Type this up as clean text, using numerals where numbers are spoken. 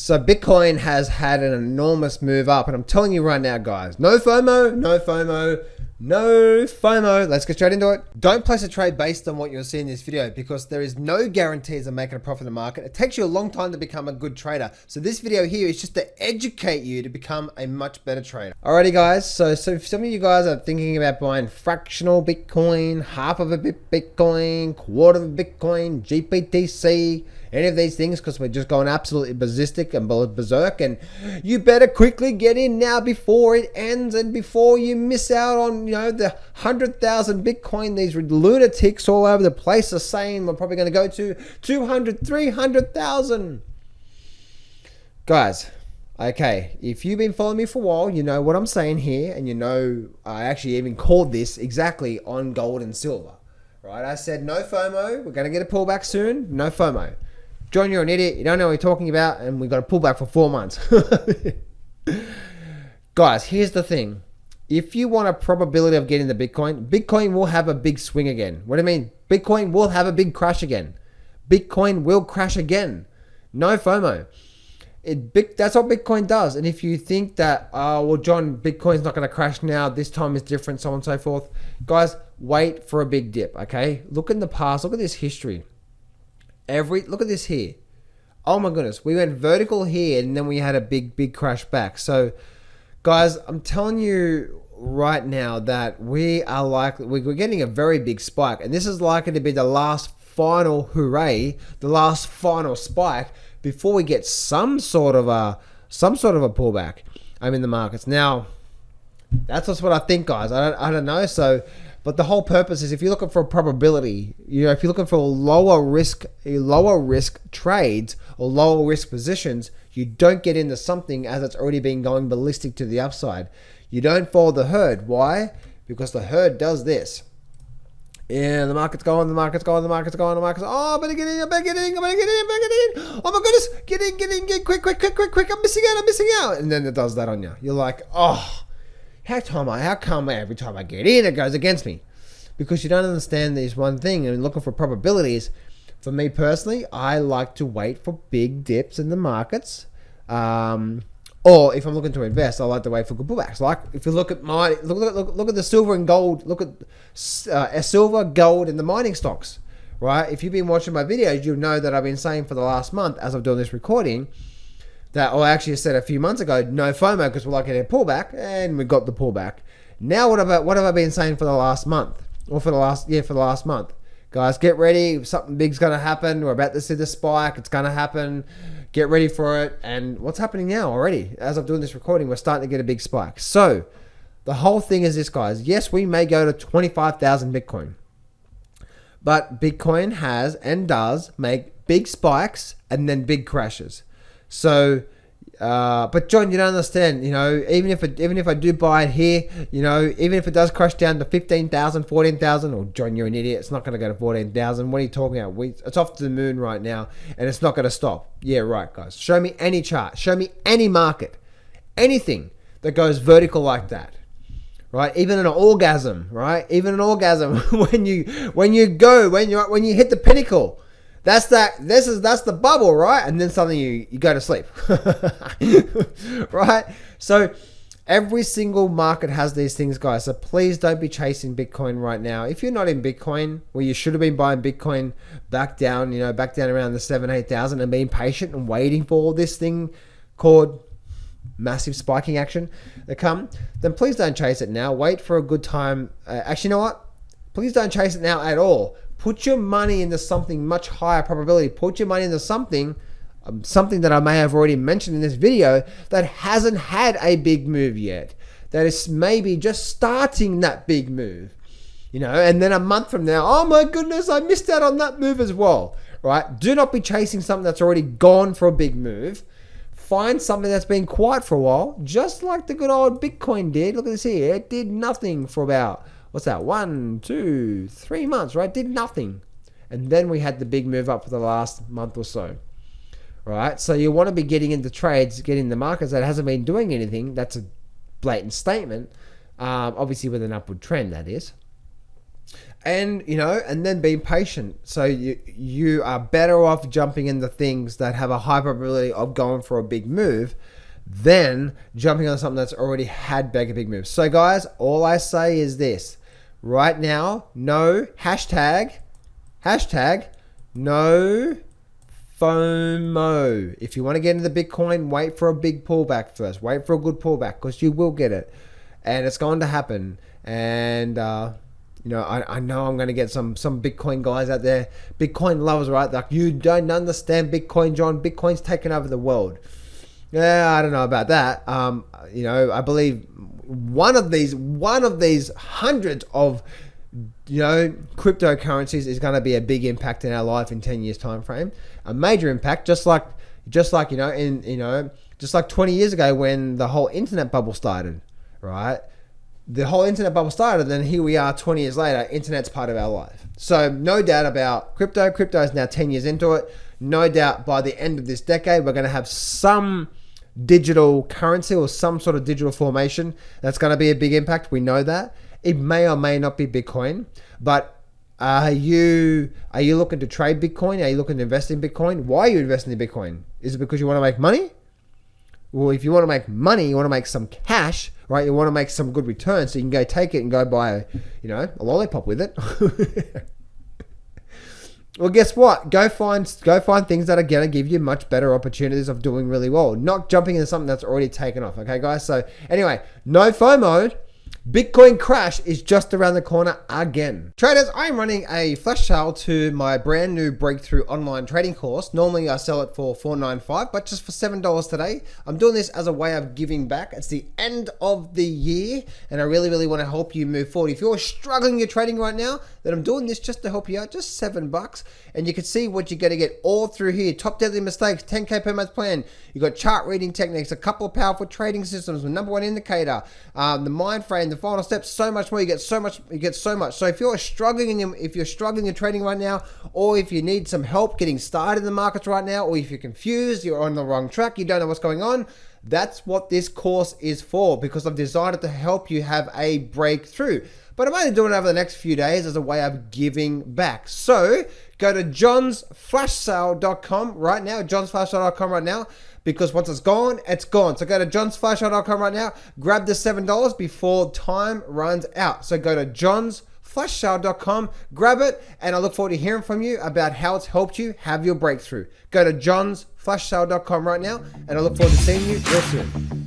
So Bitcoin has had an enormous move up, and I'm telling you right now, guys, no FOMO, no FOMO, no FOMO. Let's get straight into it. Don't place a trade based on what you'll see in this video, because there is no guarantees of making a profit in the market. It takes you a long time to become a good trader. So this video here is just to educate you to become a much better trader. Alrighty guys, so if some of you guys are thinking about buying fractional Bitcoin, half of a Bitcoin, quarter of a Bitcoin, GPTC, any of these things, because we're just going absolutely berserk and you better quickly get in now before it ends and before you miss out on, you know, the 100,000 Bitcoin. These lunatics all over the place are saying we're probably going to go to 200, 300,000. Guys, okay, if you've been following me for a while, you know what I'm saying here, and you know I actually even called this exactly on gold and silver, right? I said no FOMO, we're going to get a pullback soon, no FOMO. John, you're an idiot. You don't know what you're talking about, and we've got a pullback for 4 months. Guys, here's the thing. If you want a probability of getting the Bitcoin will have a big swing again. What do you mean? Bitcoin will have a big crash again. Bitcoin will crash again. No FOMO. That's what Bitcoin does. And if you think that, oh, well, John, Bitcoin's not going to crash now, this time is different, so on and so forth. Guys, wait for a big dip, okay? Look in the past. Look at this history. Look at this here. Oh my goodness, we went vertical here and then we had a big crash back. So guys, I'm telling you right now that we're getting a very big spike, and this is likely to be the last final hooray, the last final spike before we get some sort of a pullback in the markets. Now, that's just what I think, guys. I don't know. So, but the whole purpose is, if you're looking for a probability, you know, if you're looking for lower risk trades or lower risk positions, you don't get into something as it's already been going ballistic to the upside. You don't follow the herd. Why? Because the herd does this. Yeah, the market's going. Oh, I better get in. Oh my goodness, get in, quick, I'm missing out. And then it does that on you. You're like, oh, how come every time I get in, it goes against me? Because you don't understand this one thing, and looking for probabilities. For me personally, I like to wait for big dips in the markets. Or if I'm looking to invest, I like to wait for good pullbacks. Like if you look at look at the silver and gold, look at silver, gold, and the mining stocks, right? If you've been watching my videos, you'll know that I've been saying for the last month, as I'm doing this recording, that, or actually I said a few months ago, no FOMO, because we're likely to pullback, and we got the pullback. Now what have I been saying for the last month, or for the last month? Guys, get ready. Something big's going to happen. We're about to see the spike. It's going to happen. Get ready for it. And what's happening now already? As I'm doing this recording, we're starting to get a big spike. So the whole thing is this, guys. Yes, we may go to 25,000 Bitcoin. But Bitcoin has and does make big spikes and then big crashes. So, but John, you don't understand, you know, even if I do buy it here, you know, even if it does crash down to 15,000, 14,000, or John, you're an idiot, it's not going to go to 14,000. What are you talking about? It's off to the moon right now, and it's not going to stop. Yeah, right, guys. Show me any chart. Show me any market, anything that goes vertical like that, right? Even an orgasm, right? Even an orgasm when you hit the pinnacle. That's the bubble, right? And then suddenly you go to sleep, right? So every single market has these things, guys. So please don't be chasing Bitcoin right now. If you're not in Bitcoin, well, you should have been buying Bitcoin back down around the 7,000-8,000 and being patient and waiting for all this thing called massive spiking action to come. Then please don't chase it now. Wait for a good time. Actually, you know what? Please don't chase it now at all. Put your money into something much higher probability. Put your money into something that I may have already mentioned in this video that hasn't had a big move yet. That is maybe just starting that big move. You know, and then a month from now, oh my goodness, I missed out on that move as well. Right? Do not be chasing something that's already gone for a big move. Find something that's been quiet for a while, just like the good old Bitcoin did. Look at this here. It did nothing for about, what's that, 1, 2, 3 months, right? Did nothing. And then we had the big move up for the last month or so, right? So you want to be getting into trades, getting the markets that hasn't been doing anything. That's a blatant statement, obviously with an upward trend, that is. And, and then being patient. So you are better off jumping into things that have a high probability of going for a big move than jumping on something that's already had big moves. So guys, all I say is this. Right now, no hashtag no FOMO. If you want to get into the Bitcoin, wait for a big pullback first. Wait for a good pullback, because you will get it. And it's going to happen. And, I know I'm going to get some Bitcoin guys out there, Bitcoin lovers, right? Like, you don't understand Bitcoin, John. Bitcoin's taken over the world. Yeah, I don't know about that. I believe one of these hundreds of cryptocurrencies is going to be a big impact in our life in 10 years time frame. A major impact, just like 20 years ago when the whole internet bubble started, right? The whole internet bubble started, then here we are 20 years later, internet's part of our life. So no doubt about crypto. Crypto is now 10 years into it. No doubt by the end of this decade, we're going to have some digital currency or some sort of digital formation that's going to be a big impact. We know that. It may or may not be Bitcoin, but are you looking to trade Bitcoin? Are you looking to invest in Bitcoin? Why are you investing in Bitcoin? Is it because you want to make money? Well, if you want to make money, you want to make some cash, right? You want to make some good return, so you can go take it and go buy a lollipop with it. Well, guess what? Go find things that are going to give you much better opportunities of doing really well, not jumping into something that's already taken off. Okay, guys? So anyway, no FOMO. Bitcoin crash is just around the corner again. Traders, I'm running a flash sale to my brand new breakthrough online trading course. Normally I sell it for $4.95, but just for $7 today. I'm doing this as a way of giving back. It's the end of the year, and I really, really want to help you move forward. If you're struggling in your trading right now, then I'm doing this just to help you out, just $7. And you can see what you're going to get all through here. Top deadly mistakes, 10K per month plan. You've got chart reading techniques, a couple of powerful trading systems, the number one indicator, the mind frame, the final steps, so much more. You get so much. So if you're struggling in trading right now, or if you need some help getting started in the markets right now, or if you're confused, you're on the wrong track, you don't know what's going on, that's what this course is for, because I've designed it to help you have a breakthrough. But I'm only doing it over the next few days as a way of giving back. So go to johnsflashsale.com right now, johnsflashsale.com right now, because once it's gone, it's gone. So go to johnsflashsale.com right now, grab the $7 before time runs out. So go to johnsflashsale.com, grab it, and I look forward to hearing from you about how it's helped you have your breakthrough. Go to johnsflashsale.com right now, and I look forward to seeing you real soon.